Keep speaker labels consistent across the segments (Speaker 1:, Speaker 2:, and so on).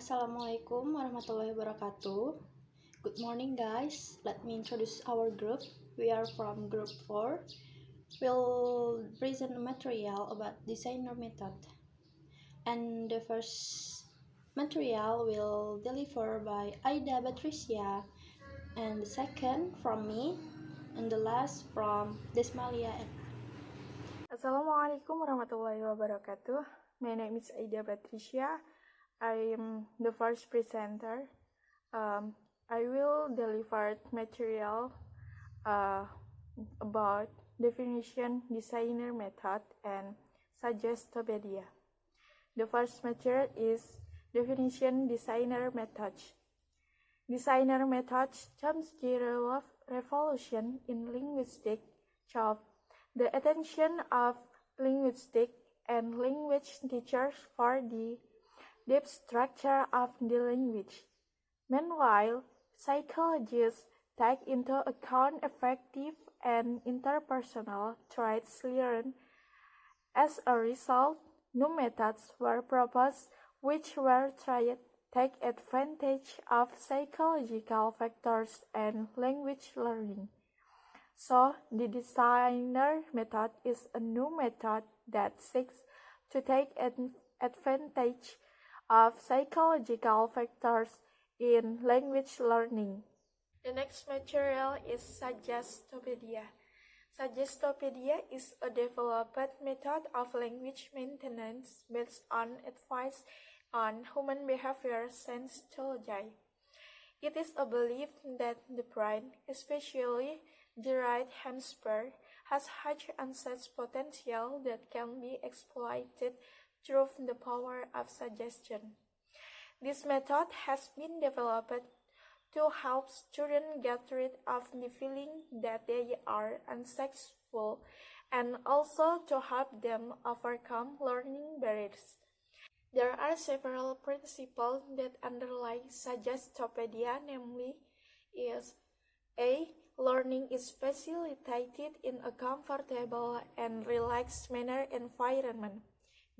Speaker 1: Assalamualaikum warahmatullahi wabarakatuh. Good morning, guys. Let me introduce our group. We are from group 4. We'll present material about designer method. And the first material will deliver by Aida Batrisya, and the second from me, and the last from Desmalia Erna.
Speaker 2: Assalamualaikum warahmatullahi wabarakatuh. My name is Aida Batrisya. I am the first presenter. I will deliver material about definition, designer method, and Suggestopedia. The first material is definition, designer method. Designer method comes the revolution in linguistics of the attention of linguistic and language teachers for the deep structure of the language. Meanwhile, psychologists take into account affective and interpersonal traits learned. As a result, new methods were proposed which were tried take advantage of psychological factors and language learning. So, the designer method is a new method that seeks to take advantage of psychological factors in language learning. The next material is Suggestopedia. Suggestopedia is a developed method of language maintenance based on advice on human behavior scientology. It is a belief that the brain, especially the right hemisphere, has such unsaid potential that can be exploited through the power of suggestion. This method has been developed to help students get rid of the feeling that they are unsuccessful and also to help them overcome learning barriers. There are several principles that underlie Suggestopedia, namely is A. Learning is facilitated in a comfortable and relaxed manner environment.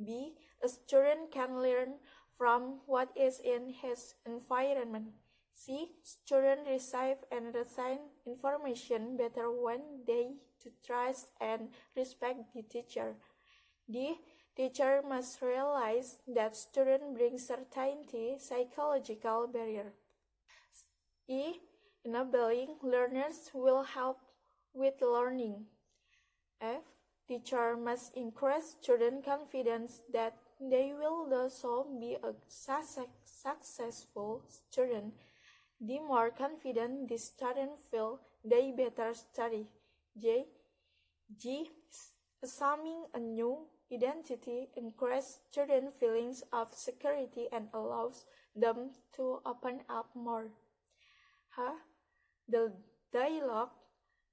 Speaker 2: B. A student can learn from what is in his environment. C. Students receive and retain information better when they trust and respect the teacher. D. Teacher must realize that students bring certainty psychological barrier. E. Enabling learners will help with learning. F. Teacher must increase student confidence that they will also be a successful student. The more confident the student feel, they better study. G. Assuming a new identity increases student feelings of security and allows them to open up more. H. The dialogue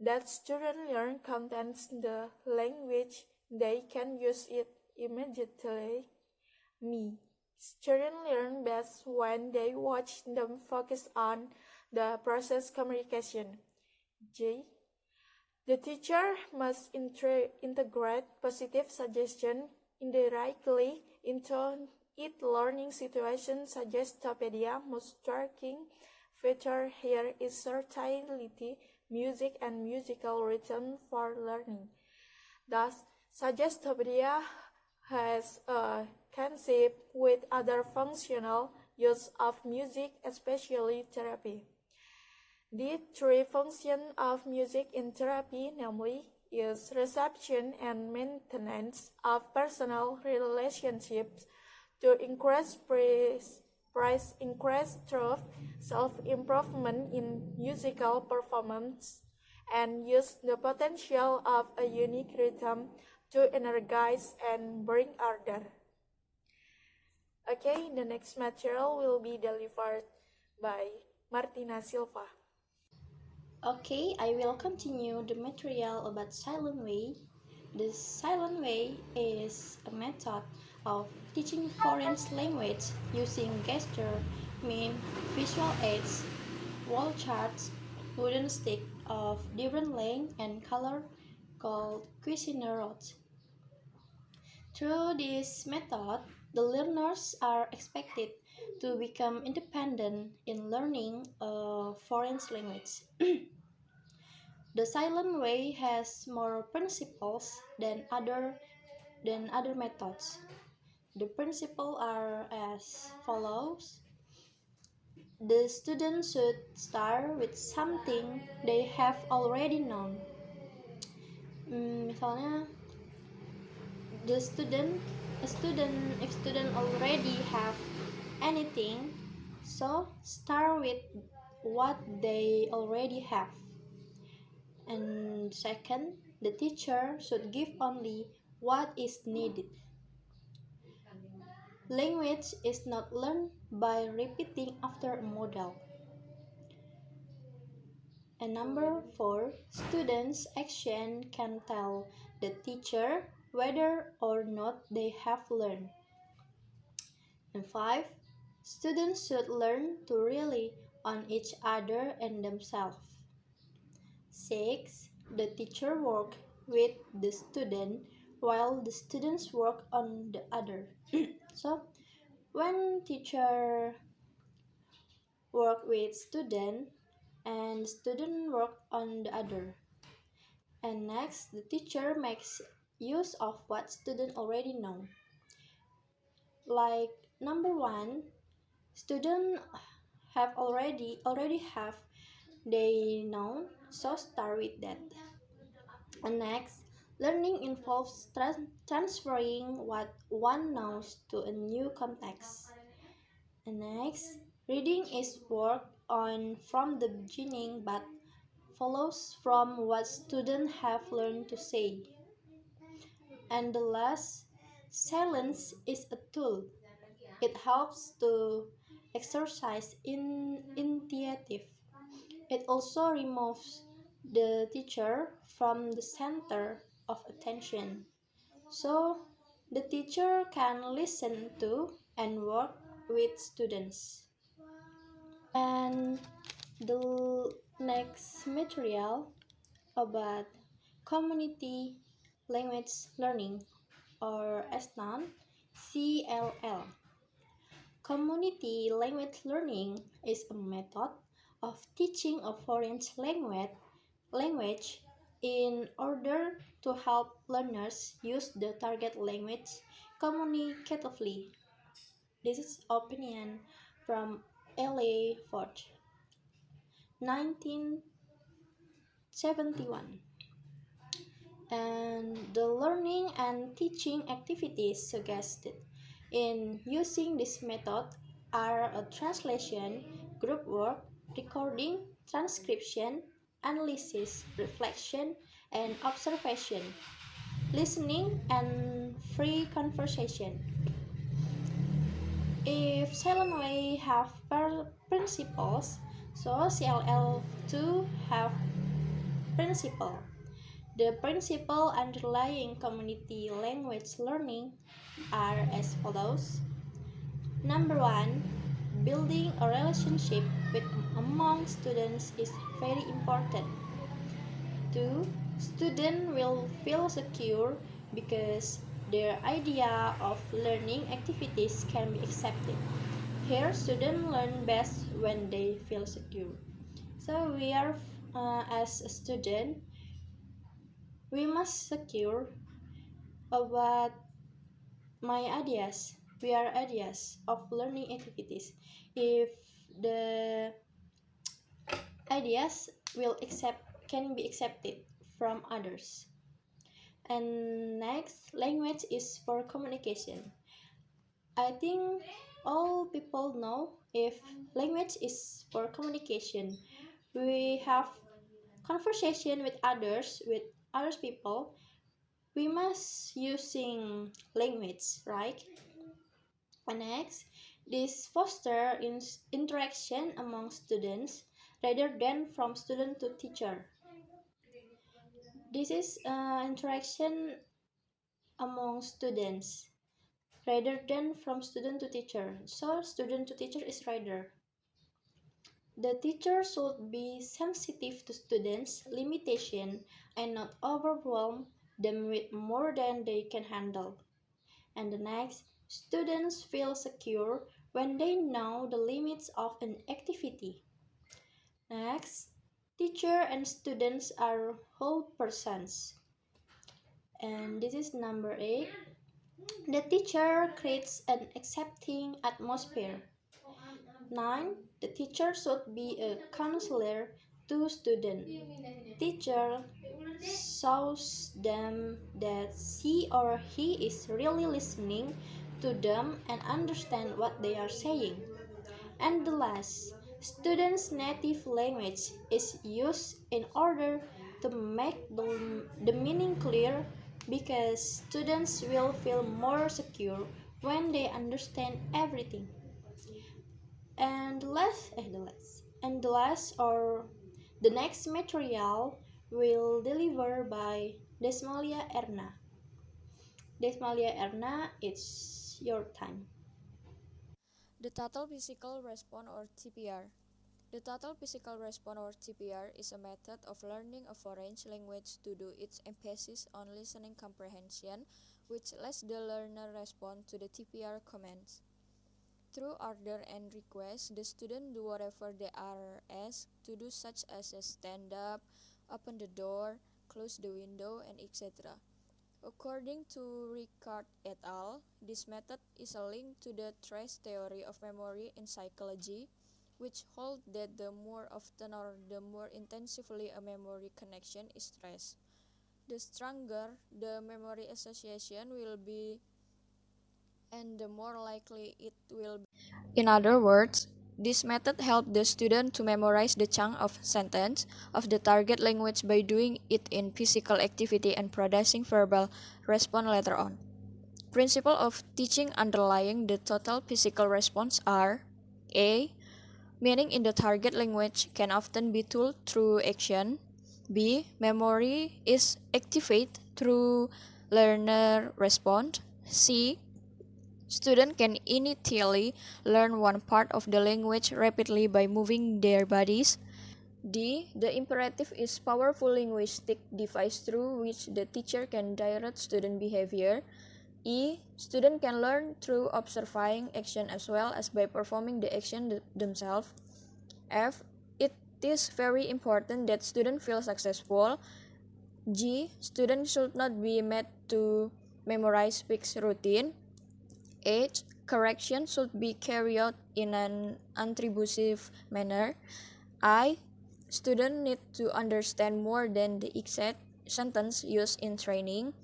Speaker 2: that students learn contains the language, they can use it immediately. Me. Students learn best when they watch them focus on the process communication. J. The teacher must integrate positive suggestion indirectly into its learning situation. Suggestopedia most striking feature here is certainty, music, and musical rhythm for learning. Thus, Suggestopedia has a kinship with other functional use of music, especially therapy. The three functions of music in therapy, namely, is reception and maintenance of personal relationships to increase increase trust, self-improvement in musical performance, and use the potential of a unique rhythm to energize and bring order. Okay, the next material will be delivered by Marthina Syilva.
Speaker 1: Okay, I will continue the material about silent way. The silent way is a method of teaching foreign language using gesture, mime, visual aids, wall charts, wooden stick of different length and color called Cuisinart. Through this method, the learners are expected to become independent in learning a foreign language. The silent way has more principles than other methods. The principles are as follows. The student should start with something they have already known. Misalnya, the student, if student already have anything, so start with what they already have. And second, the teacher should give only what is needed. Language is not learned by repeating after a model. And number 4, students' action can tell the teacher whether or not they have learned. And 5, students should learn to rely on each other and themselves. 6, the teacher work with the student while the students work on the other. So, when teacher work with student and student work on the other. And next, the teacher makes use of what student already know. Like number 1, student have already have they know, so start with that. And next, learning involves transferring what one knows to a new context. And next, reading is worked on from the beginning but follows from what students have learned to say. And the last, silence is a tool. It helps to exercise initiative. It also removes the teacher from the center of attention. So the teacher can listen to and work with students. And the next material about community language learning, or as known CLL. Community language learning is a method of teaching a foreign language in order to help learners use the target language communicatively. This is opinion from L.A. Ford, 1971. And the learning and teaching activities suggested in using this method are a translation, group work, recording, transcription, analysis, reflection, and observation, listening, and free conversation. If silent way have principles, so CLL2 have principle. The principle underlying community language learning are as follows. Number 1, building a relationship among students is very important. 2, students will feel secure because their idea of learning activities can be accepted. Here, students learn best when they feel secure. So we are, as a student, we must secure about my ideas. We are ideas of learning activities. If the ideas can be accepted from others. And next, language is for communication. I think all people know if language is for communication. We have conversation with other people. We must using language, right? And next, this foster interaction among students rather than from student to teacher. This is interaction among students rather than from student to teacher. So student to teacher is rather. The teacher should be sensitive to students' limitation and not overwhelm them with more than they can handle. And the next, students feel secure when they know the limits of an activity. Next, teacher and students are whole persons. And this is number 8. The teacher creates an accepting atmosphere. 9. The teacher should be a counselor to students. Teacher shows them that she or he is really listening to them and understand what they are saying. And the last, students' native language is used in order to make the meaning clear because students will feel more secure when they understand everything. And the next material will deliver by Desmalia Erna. Desmalia Erna, it's your time.
Speaker 3: The Total Physical Response or TPR. The Total Physical Response or TPR is a method of learning a foreign language to do its emphasis on listening comprehension, which lets the learner respond to the TPR commands. Through order and request, the student do whatever they are asked to do, such as stand up, open the door, close the window, and etc. According to Ricard et al., this method is a link to the trace theory of memory in psychology, which holds that the more often or the more intensively a memory connection is traced, the stronger the memory association will be and the more likely it will be. In other words, this method helps the student to memorize the chunk of sentence of the target language by doing it in physical activity and producing verbal response later on. Principles of teaching underlying the total physical response are: A. Meaning in the target language can often be told through action. B. Memory is activated through learner response. C. Students can initially learn one part of the language rapidly by moving their bodies. D. The imperative is powerful linguistic device through which the teacher can direct student behavior. E. Students can learn through observing action as well as by performing the action themselves. F. It is very important that students feel successful. G. Students should not be made to memorize fixed routine. H. Correction should be carried out in an unobtrusive manner. I. Students need to understand more than the exact sentence used in training.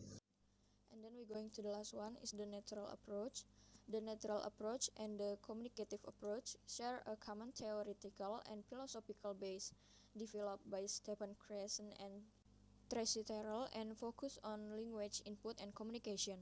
Speaker 3: And then we're going to the last one is the natural approach. The natural approach and the communicative approach share a common theoretical and philosophical base, developed by Stephen Krashen and Tracy Terrell, and focus on language input and communication.